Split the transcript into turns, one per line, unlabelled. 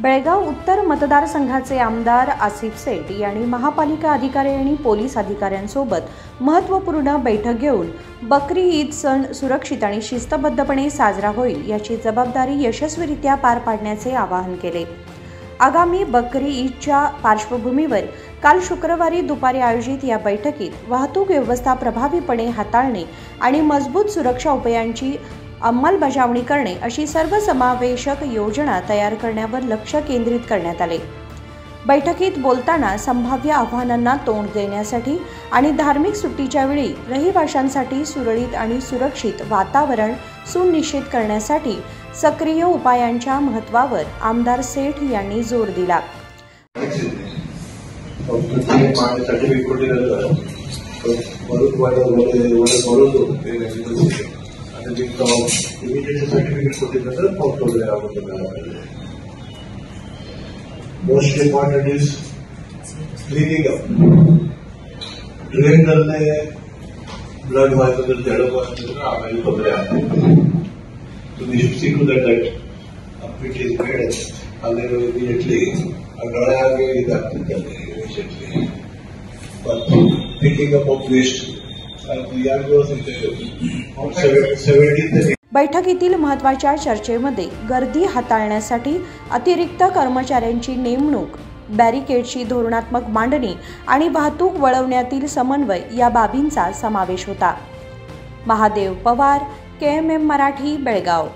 बेळगाव उत्तर मतदारसंघाचे आमदार आसिफ सेठ यांनी महापालिका अधिकारी आणि पोलीस अधिकाऱ्यांसोबत महत्त्वपूर्ण बैठक घेऊन बकरी ईद सण सुरक्षित आणि शिस्तबद्धपणे साजरा होईल याची जबाबदारी यशस्वीरित्या पार पाडण्याचे आवाहन केले। आगामी बकरी ईदच्या पार्श्वभूमीवर काल शुक्रवारी दुपारी आयोजित या बैठकीत वाहतूक व्यवस्था प्रभावीपणे हाताळणे आणि मजबूत सुरक्षा उपायांची अंमलबजावणी करणे अशी सर्वसमावेशक योजना तयार करण्यावर लक्ष केंद्रित करण्यात आले। बैठकीत बोलताना संभाव्य आव्हानांना तोंड देण्यासाठी आणि धार्मिक सुट्टीच्या वेळी रहिवाशांसाठी सुरळीत आणि सुरक्षित वातावरण सुनिश्चित करण्यासाठी सक्रिय उपायांच्या महत्त्वावर आमदार सेठ यांनी जोर दिला।
Most important is cleaning up. Drain करने blood वाले तो जड़ों को आगे पकड़े आते हैं। So we should see to that it is made and then immediately अगर आगे इधर करने immediately. But picking up of waste we are going to 70.
बैठकीतील महत्त्वाच्या चर्चेमध्ये गर्दी हाताळण्यासाठी अतिरिक्त कर्मचाऱ्यांची नेमणूक, बॅरिकेडची धोरणात्मक मांडणी आणि वाहतूक वळवण्यातील समन्वय या बाबींचा समावेश होता। महादेव पवार, KMM मराठी, बेळगाव।